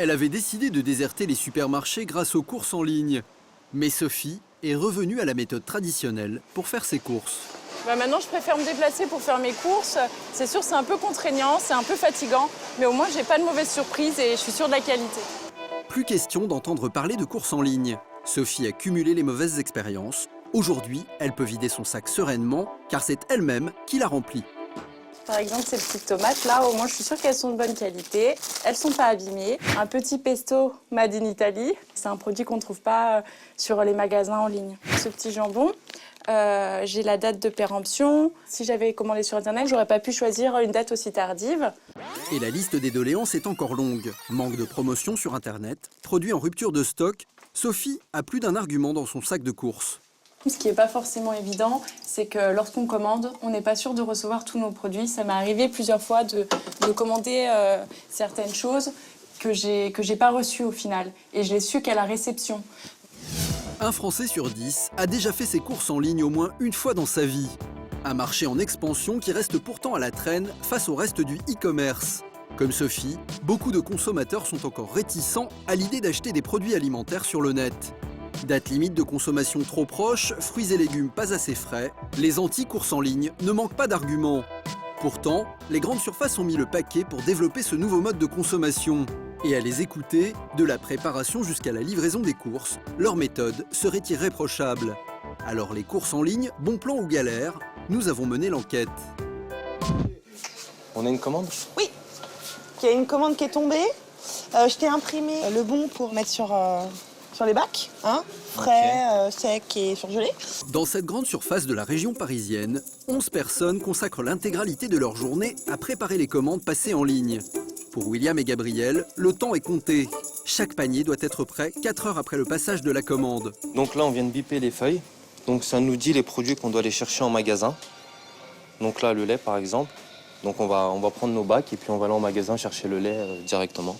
Elle avait décidé de déserter les supermarchés grâce aux courses en ligne. Mais Sophie est revenue à la méthode traditionnelle pour faire ses courses. Maintenant, je préfère me déplacer pour faire mes courses. C'est sûr, c'est un peu contraignant, c'est un peu fatigant, mais au moins, j'ai pas de mauvaise surprise et je suis sûre de la qualité. Plus question d'entendre parler de courses en ligne. Sophie a cumulé les mauvaises expériences. Aujourd'hui, elle peut vider son sac sereinement, car c'est elle-même qui l'a rempli. Par exemple, ces petites tomates, là, au moins, je suis sûre qu'elles sont de bonne qualité. Elles sont pas abîmées. Un petit pesto made in Italy. C'est un produit qu'on ne trouve pas sur les magasins en ligne. Ce petit jambon, j'ai la date de péremption. Si j'avais commandé sur Internet, j'aurais pas pu choisir une date aussi tardive. Et la liste des doléances est encore longue. Manque de promotion sur Internet, produits en rupture de stock. Sophie a plus d'un argument dans son sac de courses. Ce qui n'est pas forcément évident, c'est que lorsqu'on commande, on n'est pas sûr de recevoir tous nos produits. Ça m'est arrivé plusieurs fois de commander certaines choses que j'ai pas reçues au final. Et je l'ai su qu'à la réception. Un Français sur 10 a déjà fait ses courses en ligne au moins une fois dans sa vie. Un marché en expansion qui reste pourtant à la traîne face au reste du e-commerce. Comme Sophie, beaucoup de consommateurs sont encore réticents à l'idée d'acheter des produits alimentaires sur le net. Date limite de consommation trop proche, fruits et légumes pas assez frais, les anti-courses en ligne ne manquent pas d'arguments. Pourtant, les grandes surfaces ont mis le paquet pour développer ce nouveau mode de consommation. Et à les écouter, de la préparation jusqu'à la livraison des courses, leur méthode serait irréprochable. Alors les courses en ligne, bon plan ou galère, nous avons mené l'enquête. On a une commande? Oui, il y a une commande qui est tombée. Je t'ai imprimé le bon pour mettre sur les bacs, hein, frais, secs et surgelés. Dans cette grande surface de la région parisienne, 11 personnes consacrent l'intégralité de leur journée à préparer les commandes passées en ligne. Pour William et Gabriel, le temps est compté. Chaque panier doit être prêt 4 heures après le passage de la commande. Donc là, on vient de biper les feuilles. Donc ça nous dit les produits qu'on doit aller chercher en magasin. Donc là, le lait, par exemple. Donc on va prendre nos bacs et puis on va aller en magasin chercher le lait directement.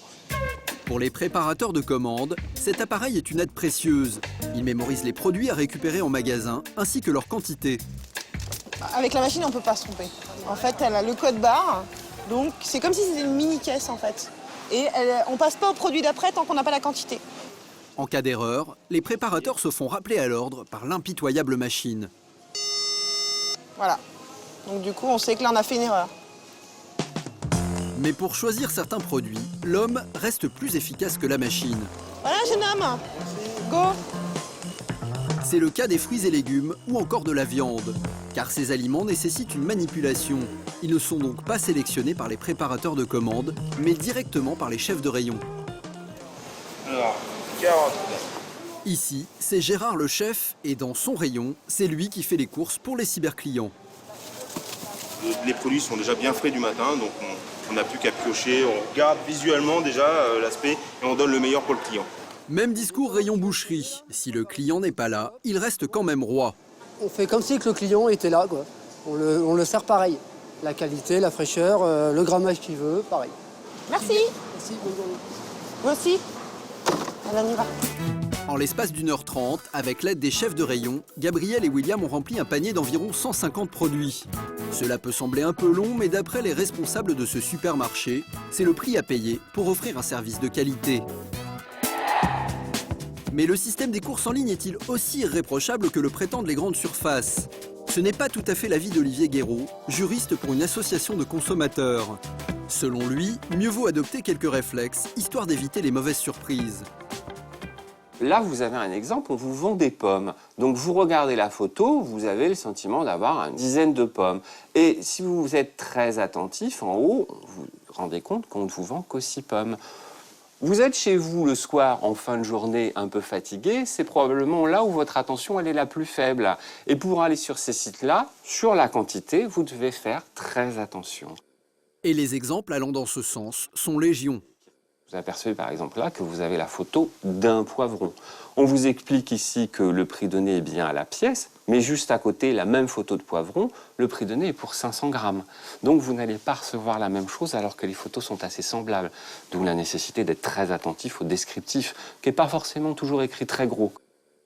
Pour les préparateurs de commandes, cet appareil est une aide précieuse. Il mémorise les produits à récupérer en magasin, ainsi que leur quantité. Avec la machine, on ne peut pas se tromper. En fait, elle a le code barre, donc c'est comme si c'était une mini-caisse, en fait. Et on ne passe pas au produit d'après tant qu'on n'a pas la quantité. En cas d'erreur, les préparateurs se font rappeler à l'ordre par l'impitoyable machine. Voilà. Donc du coup, on sait que là, on a fait une erreur. Mais pour choisir certains produits, l'homme reste plus efficace que la machine. Voilà, jeune homme. Go. C'est le cas des fruits et légumes ou encore de la viande. Car ces aliments nécessitent une manipulation. Ils ne sont donc pas sélectionnés par les préparateurs de commandes, mais directement par les chefs de rayon. Alors, carottes. Ici, c'est Gérard le chef, et dans son rayon, c'est lui qui fait les courses pour les cyberclients. Les produits sont déjà bien frais du matin, donc on n'a plus qu'à piocher. On regarde visuellement déjà l'aspect et on donne le meilleur pour le client. Même discours rayon boucherie. Si le client n'est pas là, il reste quand même roi. On fait comme si que le client était là, quoi. On le sert pareil. La qualité, la fraîcheur, le grammage qu'il veut, pareil. Merci. Merci, bonne journée. Moi aussi. Allez, on y va. En l'espace d'1h30, avec l'aide des chefs de rayon, Gabriel et William ont rempli un panier d'environ 150 produits. Cela peut sembler un peu long, mais d'après les responsables de ce supermarché, c'est le prix à payer pour offrir un service de qualité. Mais le système des courses en ligne est-il aussi irréprochable que le prétendent les grandes surfaces? Ce n'est pas tout à fait l'avis d'Olivier Guéraud, juriste pour une association de consommateurs. Selon lui, mieux vaut adopter quelques réflexes, histoire d'éviter les mauvaises surprises. Là, vous avez un exemple, on vous vend des pommes. Donc, vous regardez la photo, vous avez le sentiment d'avoir une dizaine de pommes. Et si vous êtes très attentif, en haut, vous vous rendez compte qu'on ne vous vend qu'aux 6 pommes. Vous êtes chez vous le soir, en fin de journée, un peu fatigué, c'est probablement là où votre attention elle est la plus faible. Et pour aller sur ces sites-là, sur la quantité, vous devez faire très attention. Et les exemples allant dans ce sens sont légion. Vous apercevez par exemple là que vous avez la photo d'un poivron. On vous explique ici que le prix donné est bien à la pièce, mais juste à côté, la même photo de poivron, le prix donné est pour 500 grammes. Donc vous n'allez pas recevoir la même chose alors que les photos sont assez semblables. D'où la nécessité d'être très attentif au descriptif, qui n'est pas forcément toujours écrit très gros.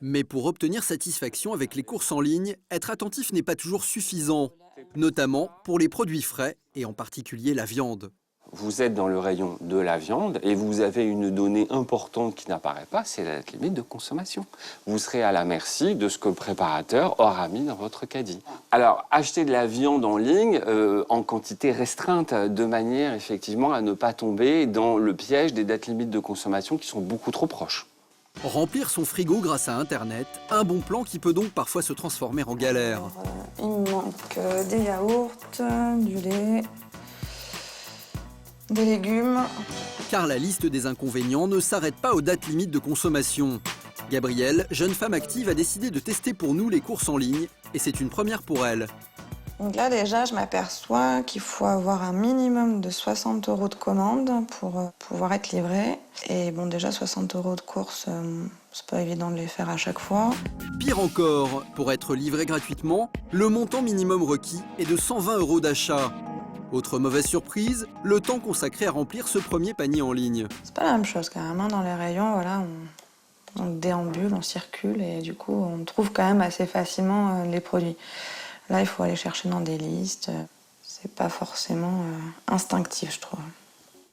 Mais pour obtenir satisfaction avec les courses en ligne, être attentif n'est pas toujours suffisant, notamment pour les produits frais et en particulier la viande. vous êtes dans le rayon de la viande et vous avez une donnée importante qui n'apparaît pas, c'est la date limite de consommation. Vous serez à la merci de ce que le préparateur aura mis dans votre caddie. Alors, achetez de la viande en ligne en quantité restreinte, de manière effectivement à ne pas tomber dans le piège des dates limites de consommation qui sont beaucoup trop proches. Remplir son frigo grâce à Internet, un bon plan qui peut donc parfois se transformer en galère. Il me manque des yaourts, du lait, des légumes. Car la liste des inconvénients ne s'arrête pas aux dates limites de consommation. Gabrielle, jeune femme active, a décidé de tester pour nous les courses en ligne, et c'est une première pour elle. Donc là, déjà, je m'aperçois qu'il faut avoir un minimum de 60 € de commande pour pouvoir être livré. Et bon, déjà, 60 € de courses, c'est pas évident de les faire à chaque fois. Pire encore, pour être livré gratuitement, le montant minimum requis est de 120 € d'achat. Autre mauvaise surprise, le temps consacré à remplir ce premier panier en ligne. C'est pas la même chose, carrément, dans les rayons, voilà, on déambule, on circule, et du coup, on trouve quand même assez facilement les produits. Là, il faut aller chercher dans des listes. C'est pas forcément instinctif, je trouve.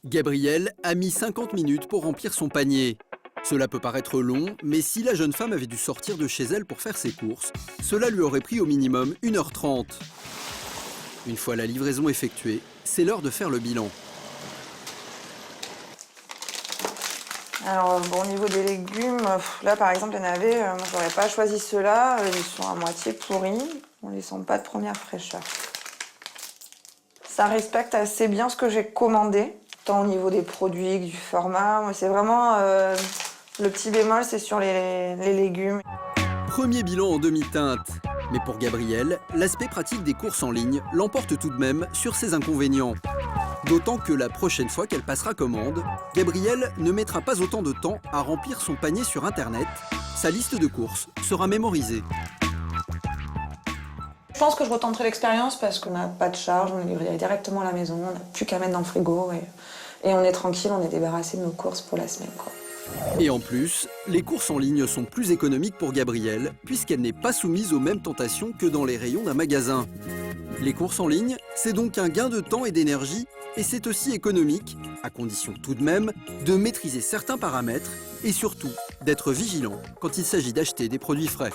Gabrielle a mis 50 minutes pour remplir son panier. Cela peut paraître long, mais si la jeune femme avait dû sortir de chez elle pour faire ses courses, cela lui aurait pris au minimum 1h30. Une fois la livraison effectuée, c'est l'heure de faire le bilan. Alors, bon, au niveau des légumes, là, par exemple, les navets, moi, j'aurais pas choisi ceux-là. Ils sont à moitié pourris. On les sent pas de première fraîcheur. Ça respecte assez bien ce que j'ai commandé, tant au niveau des produits que du format. Moi, c'est vraiment le petit bémol, c'est sur les légumes. Premier bilan en demi-teinte. Mais pour Gabrielle, l'aspect pratique des courses en ligne l'emporte tout de même sur ses inconvénients. D'autant que la prochaine fois qu'elle passera commande, Gabrielle ne mettra pas autant de temps à remplir son panier sur Internet. Sa liste de courses sera mémorisée. Je pense que je retenterai l'expérience parce qu'on n'a pas de charge, on est livré directement à la maison, on n'a plus qu'à mettre dans le frigo et on est tranquille, on est débarrassé de nos courses pour la semaine, quoi. Et en plus, les courses en ligne sont plus économiques pour Gabrielle, puisqu'elle n'est pas soumise aux mêmes tentations que dans les rayons d'un magasin. Les courses en ligne, c'est donc un gain de temps et d'énergie, et c'est aussi économique, à condition tout de même de maîtriser certains paramètres, et surtout d'être vigilant quand il s'agit d'acheter des produits frais.